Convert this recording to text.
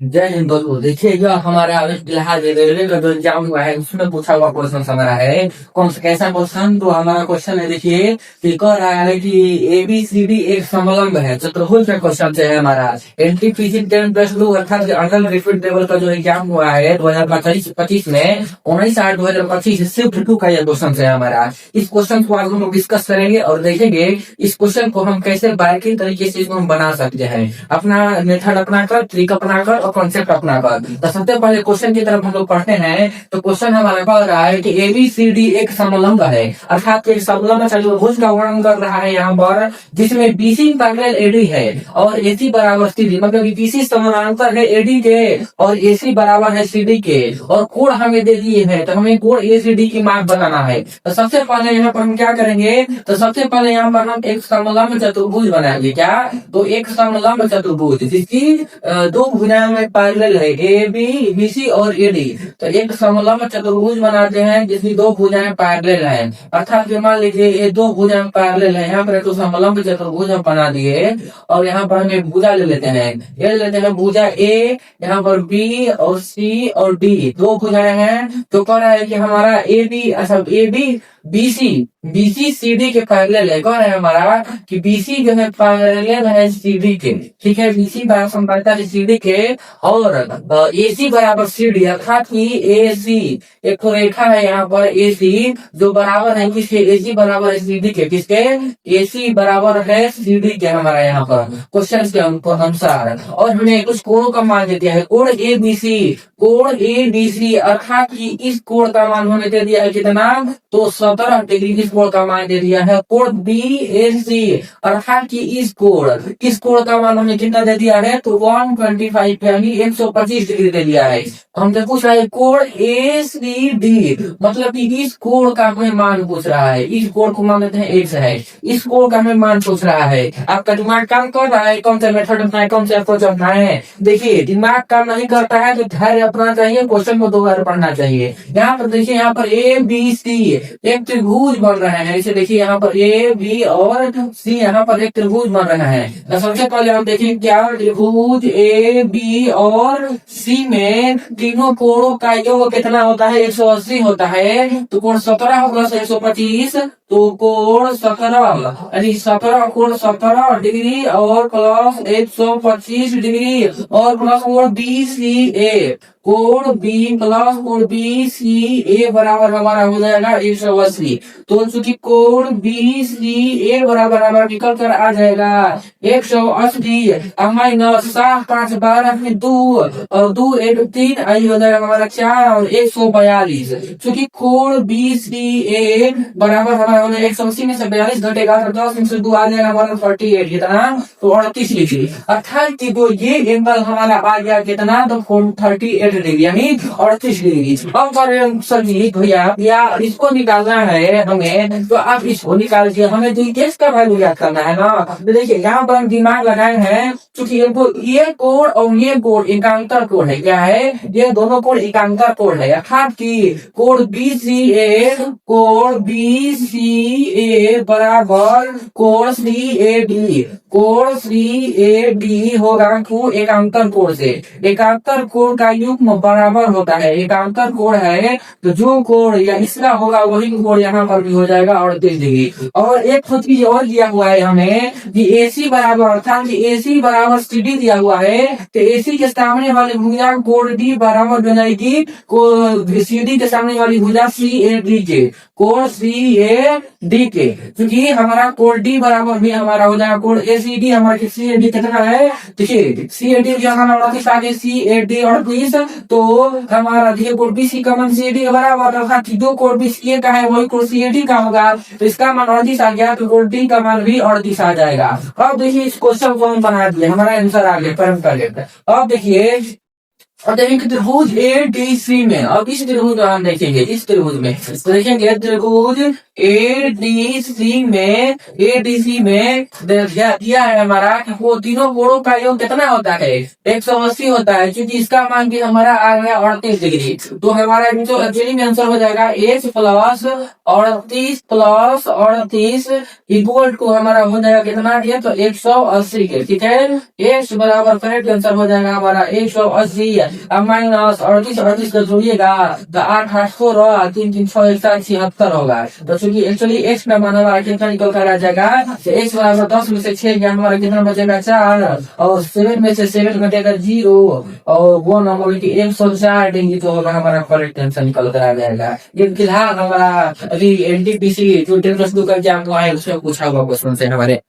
जय हिंद दोस्तों। देखिए जो हमारा इलाहाबाद रेलवे का जो एग्जाम हुआ है उसमें पूछा हुआ क्वेश्चन हमारा है कौन सा कैसा क्वेश्चन। तो हमारा क्वेश्चन है, देखिए कि कह रहा है कि ए बी सी डी एक समलंब है। चतुर्भुज का क्वेश्चन है हमारा। एंट्री फीसिंग 10+2 अर्थात अंडर रिपीट टेबल का जो एग्जाम हुआ है 2025 में 19/8/2025 शिफ्ट 2 का यह क्वेश्चन है हमारा। इस क्वेश्चन को आज हम डिस्कस करेंगे और देखेंगे इस क्वेश्चन को हम कैसे बारीकी तरीके से इसको हम बना सकते हैं, अपना मेथड अपनाकर, ट्रिक अपनाकर और कॉन्सेप्ट अपनाकर। तो सबसे पहले क्वेश्चन की तरफ हम लोग पढ़ते हैं। तो क्वेश्चन हमारा कह रहा है कि ABCD एक समलंब है, अर्थात एक समलंब चतुर्भुज का वर्णन कर रहा है यहाँ पर, जिसमें BC पैरेलल AD है और AC बराबर CD, मतलब BC समानांतर है AD के और AC बराबर है CD के, और कोण हमें दे दिए है। तो हमें कोण ACD की माप बनाना है। तो सबसे पहले यहाँ पर हम क्या करेंगे, तो सबसे पहले यहाँ पर हम एक समलंब चतुर्भुज बनाएंगे। क्या? तो एक समलंब चतुर्भुज जिसकी दो भुजाएं में पैरेलल है, AB BC और AD। तो एक समलंब चतुर्भुज बनाते हैं जिसकी दो भुजाएं पैरेलल हैं, अर्थात मान लीजिए ये दो भुजाएं पैरेलल है। यहाँ पर एक समलंब चतुर्भुज हम बना दिए और यहाँ पर हम एक भुजा ले लेते हैं। ये लेते हैं भुजा A, यहाँ पर B और C और D दो भुजाएं हैं। तो कह रहा है कि हमारा AB BC CD के पैरेलल है। कह रहा है हमारा कि BC जो है पैरेलल है CD के, ठीक है। BC बराबर समपाता है CD के और AC बराबर CD, अर्थात कि AC एक तो रेखा है यहाँ पर AC जो बराबर है किसके, AC बराबर है CD के, किसके, AC बराबर है CD के हमारा यहाँ पर क्वेश्चन के अनुसार। और हमने कुछ कोणों का मान दे दिया है, कोण ABC अर्थात कि इस कोण का मान हमें दे दिया है कितना, तो 17 डिग्री इस कोण का मान दे दिया है। कोण BAC अर्थात कि इस कोण का मान हमें कितना दे दिया है, तो 125 यानी 125 डिग्री दे दिया है। हमसे पूछ रहा है कोण ACD, मतलब कि इस कोण का हमें मान पूछ रहा है। इस कोण को मान लेते हैं X है, इस कोण का हमें मान पूछ रहा है। आपका दिमाग काम कर रहा है, कौन सा मेथड अपना है, कौन सा अप्रोच अपना है। देखिए दिमाग काम नहीं करता है तो धैर्य अपना चाहिए, क्वेश्चन को 2 बार पढ़ना चाहिए। यहाँ पर देखिए, यहाँ पर ABC एक त्रिभुज बन रहे हैं। इसे देखिए यहाँ पर A B और C, यहाँ पर एक त्रिभुज बन रहे हैं। तो सबसे पहले हम देखेंगे क्या त्रिभुज A B और C में तीनों कोणों का योग कितना होता है, 180 होता है। तो कोण 17 प्लस 125, तो कोण 17 यानी 17 डिग्री और प्लस 125 डिग्री और प्लस कोण BCA, कोण B प्लस कोण BCA बराबर हमारा हो जाएगा 180। तो चूंकि कोण BCA बराबर हमारा निकल कर आ जाएगा 180 माइनस 7 5 12 फिर 2 और 2 1 3 आई हो जाएगा हमारा 4 और 142। चूंकि कोण BCA बराबर हमारा 180 में से 42 घटेगा तो 10 में से 2 आ जाएगा हमारा 48, कितना, तो 38 डिग्री। अर्थात कि जो ये एंगल हमारा आ गया कितना, तो 38 डिग्री यानी 38 डिग्री। अब सर जी भैया इसको निकालना है हमें, तो आप इसको निकाल के हमें DTS का वैल्यू याद करना है ना। तो देखिए यहाँ पर हम दिमाग लगाए हैं, क्योंकि ये कोण और ये कोण एकांतर कोण है। क्या है, ये दोनों कोण एकांतर कोण है, अर्थात कि कोण BCA बराबर कोण CAD, कोण CAD होगा एकांतर कोण से। एकांतर कोण का युग्म बराबर होता है, एकांतर कोण है तो जो कोण या इसका होगा वही कोण यहाँ पर भी हो जाएगा 38 डिग्री। और एक चीज और दिया हुआ है हमें कि AC बराबर, अर्थात कि AC बराबर CD दिया हुआ है। तो AC के सामने वाली भुजा कोण D बराबर बनाएगी CD के सामने वाली भुजा CAD के, कोण CAD के, क्योंकि हमारा कोण D बराबर भी हमारा हो जाएगा कोण ACD। हमारे CAD कितना है, देखिए CAD जो हमारा 38 आगे CAD 38, तो हमारा देखिए कोण BC का मान CAD के बराबर, अर्थात जो कोण BCA का है वही कोण CAD का होगा। तो इसका मान 38 आ गया, तो कोण D का मान भी 38 आ जाएगा। अब देखिए इस क्वेश्चन को हम बना दिए, हमारा आंसर आ गया परफेक्ट। अब देखिए त्रिभुज ADC में, अब इस त्रिभुज का हम देखेंगे, इस त्रिभुज में तो देखेंगे त्रिभुज एडीसी में दिया है हमारा कि वो तीनों कोणों का योग कितना होता है 180 होता है, क्योंकि इसका मान भी हमारा आ गया 38 डिग्री। तो हमारा जो एक्चुअली में आंसर हो जाएगा x प्लस 38 इक्वल टू हमारा हो जाएगा कितना ये तो 180 के, ठीक है। x बराबर करेक्ट आंसर हो जाएगा हमारा 180। अब माइनस 38 का जोड़िएगा तो 8 8 4 3 3 6 1 7 76 होगा। तो चूंकि एक्चुअली x का मान हमारा कितना निकल कर आ जाएगा, x बराबर 10 में से 6 गया हमारा कितना बचेगा 4, और 7 में से 7 घटेगा 0, और 1 हमारे की 104 डिग्री तो होगा हमारा करेक्ट आंसर निकल कर आ जाएगा। ये फिलहाल हमारा अभी एनटीपीसी जो 10+2 का एग्जाम हुआ है उसमें पूछा हुआ क्वेश्चन है हमारे।